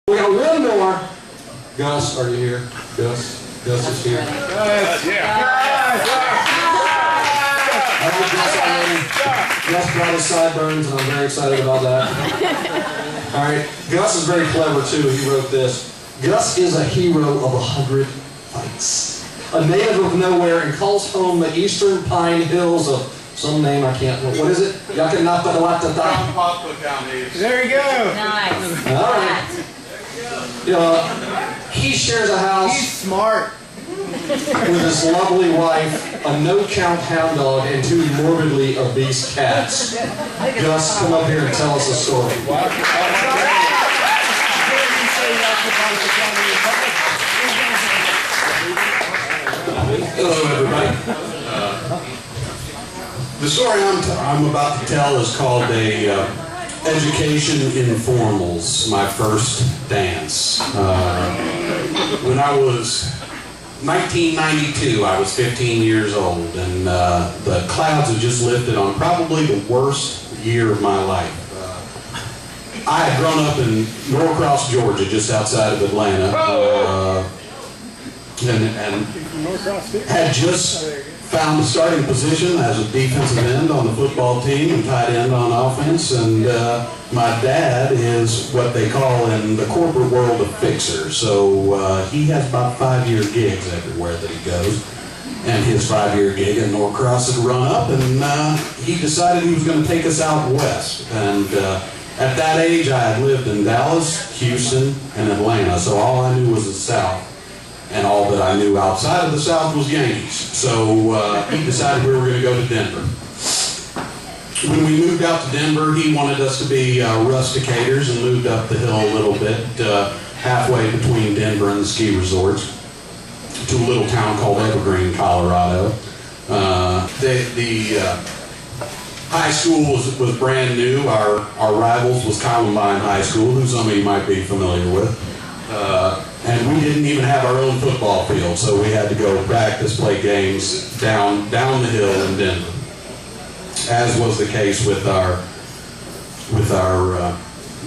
We got one more. Gus, are you here? Gus is here. I like Gus already. Gus brought his sideburns, and I'm very excited about that. All right, Gus is very clever too. He wrote this. Gus is a hero of 100 fights. A native of nowhere and calls home the eastern pine hills of some name I can't. What is it? There you go. Nice. All right. He shares a house. He's smart. With his lovely wife, a no-count hound dog, and 2 morbidly obese cats. Gus, come up here and tell us a story. Hello, everybody. The story I'm about to tell is called Education Informals, my first dance. When I was 1992, I was 15 years old, and the clouds had just lifted on probably the worst year of my life. I had grown up in Norcross, Georgia, just outside of Atlanta, and had just found a starting position as a defensive end on the football team and tight end on offense, and my dad is what they call in the corporate world a fixer, so he has about 5-year gigs everywhere that he goes, and his 5-year gig in Norcross had run up, and he decided he was going to take us out west, and at that age I had lived in Dallas, Houston, and Atlanta, so all I knew was the South. And all that I knew outside of the South was Yankees. So he decided we were going to go to Denver. When we moved out to Denver, he wanted us to be rusticators and moved up the hill a little bit, halfway between Denver and the ski resorts, to a little town called Evergreen, Colorado. The high school was brand new. Our rivals was Columbine High School, who some of you might be familiar with. And we didn't even have our own football field, so we had to go practice, play games down the hill in Denver. As was the case with our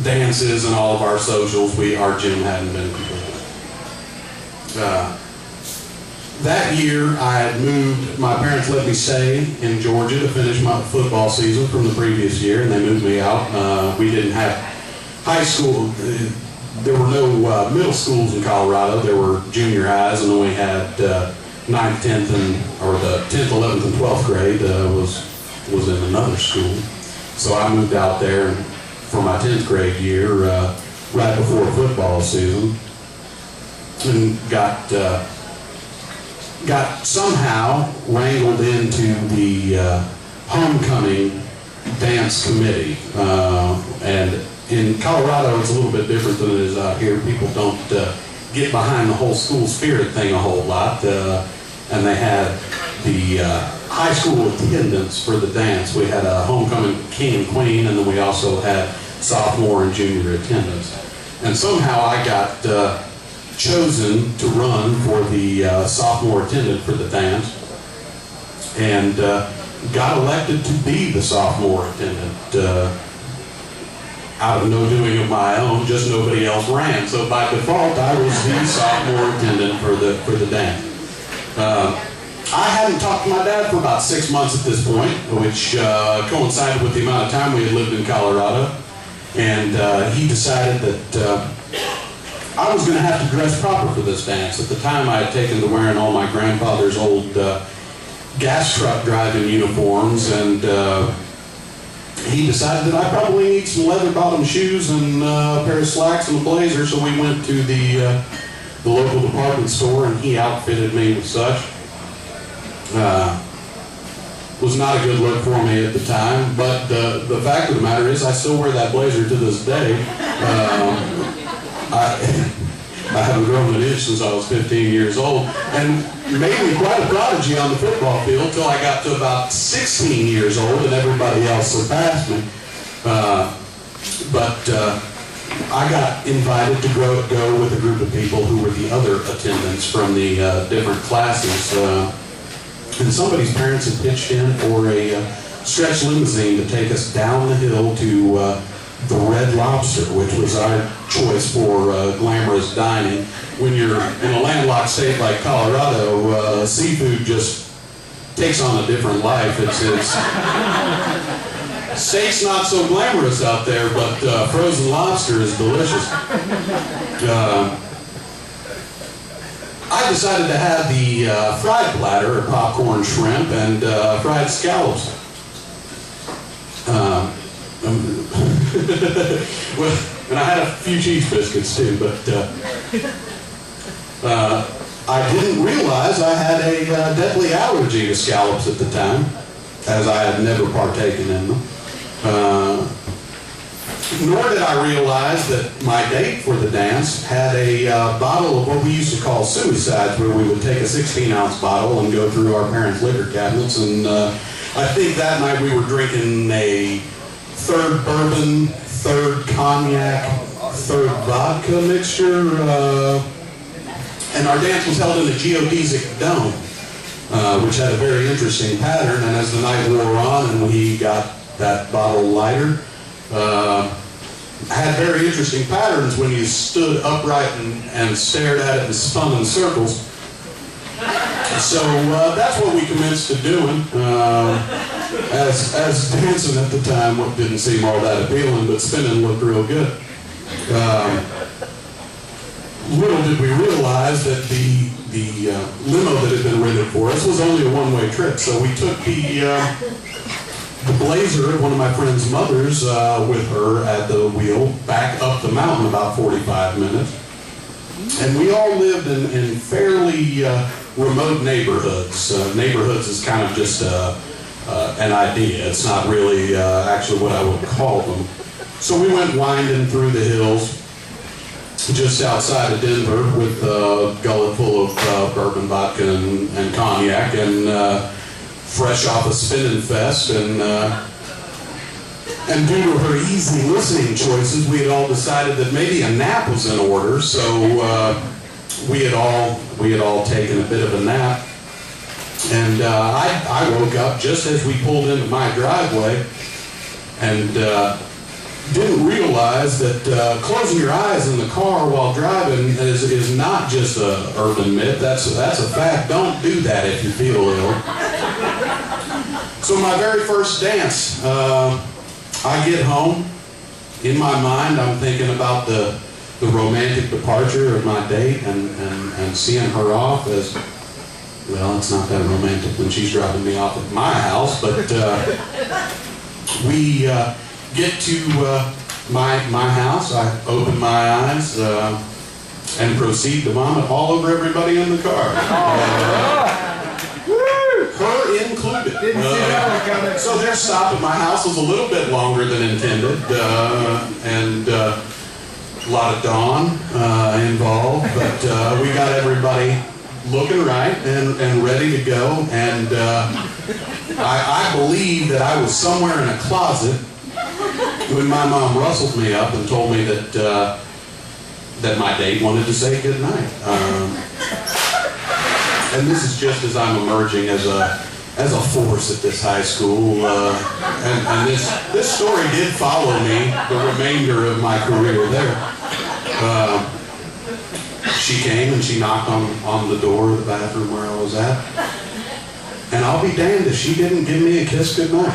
dances and all of our socials, our gym hadn't been completed. That year, I had moved. My parents let me stay in Georgia to finish my football season from the previous year, and they moved me out. We didn't have high school. There were no middle schools in Colorado. There were junior highs, and then we had 9th, 10th, or the 10th, 11th, and 12th grade was in another school. So I moved out there for my 10th grade year right before football season, and got somehow wrangled into the homecoming dance committee, and in Colorado, it's a little bit different than it is out here. People don't get behind the whole school spirit thing a whole lot. And they had the high school attendance for the dance. We had a homecoming king and queen, and then we also had sophomore and junior attendance. And somehow I got chosen to run for the sophomore attendant for the dance, and got elected to be the sophomore attendant. Out of no doing of my own, just nobody else ran. So by default, I was the sophomore attendant for the dance. I hadn't talked to my dad for about 6 months at this point, which coincided with the amount of time we had lived in Colorado. And he decided that I was going to have to dress proper for this dance. At the time, I had taken to wearing all my grandfather's old gas truck driving uniforms, and he decided that I probably need some leather-bottom shoes and a pair of slacks and a blazer, so we went to the local department store, and he outfitted me with such. Was not a good look for me at the time, but the fact of the matter is I still wear that blazer to this day. I haven't grown an inch since I was 15 years old, and made me quite a prodigy on the football field till I got to about 16 years old, and everybody else surpassed me. But I got invited to go with a group of people who were the other attendants from the different classes, and somebody's parents had pitched in for a stretch limousine to take us down the hill to the Red Lobster, which was our choice for glamorous dining. When you're in a landlocked state like Colorado, seafood just takes on a different life. Steak's not so glamorous out there, but frozen lobster is delicious. I decided to have the fried platter, or popcorn shrimp, and fried scallops. Well, and I had a few cheese biscuits too, but I didn't realize I had a deadly allergy to scallops at the time, as I had never partaken in them. Nor did I realize that my date for the dance had a bottle of what we used to call suicides, where we would take a 16-ounce bottle and go through our parents' liquor cabinets. And I think that night we were drinking a third bourbon, third cognac, third vodka mixture. And our dance was held in a geodesic dome, which had a very interesting pattern. And as the night wore on and we got that bottle lighter, had very interesting patterns when you stood upright and stared at it and spun in circles. So that's what we commenced to doing. As dancing at the time, what didn't seem all that appealing, but spinning looked real good. Little did we realize that the limo that had been rented for us was only a one-way trip. So we took the Blazer of one of my friend's mothers with her at the wheel back up the mountain about 45 minutes. And we all lived in fairly remote neighborhoods. Neighborhoods is kind of just an idea. It's not really actually what I would call them. So we went winding through the hills just outside of Denver with a gullet full of bourbon, vodka, and cognac, and fresh off a spinning fest, and due to her easy listening choices, we had all decided that maybe a nap was in order. So we had all taken a bit of a nap, and I woke up just as we pulled into my driveway, and didn't realize that closing your eyes in the car while driving is not just an urban myth. That's a fact. Don't do that if you feel ill. So my very first dance, I get home. In my mind, I'm thinking about the romantic departure of my date and seeing her off as, well, it's not that romantic when she's dropping me off at my house, but we get to my house. I open my eyes and proceed to vomit all over everybody in the car. Her included. So their stop at my house was a little bit longer than intended, and a lot of dawn involved, but we got everybody looking right and ready to go, and I believe that I was somewhere in a closet when my mom rustled me up and told me that my date wanted to say goodnight. And this is just as I'm emerging as a force at this high school, and this story did follow me the remainder of my career there. She came and she knocked on the door of the bathroom where I was at, and I'll be damned if she didn't give me a kiss goodnight.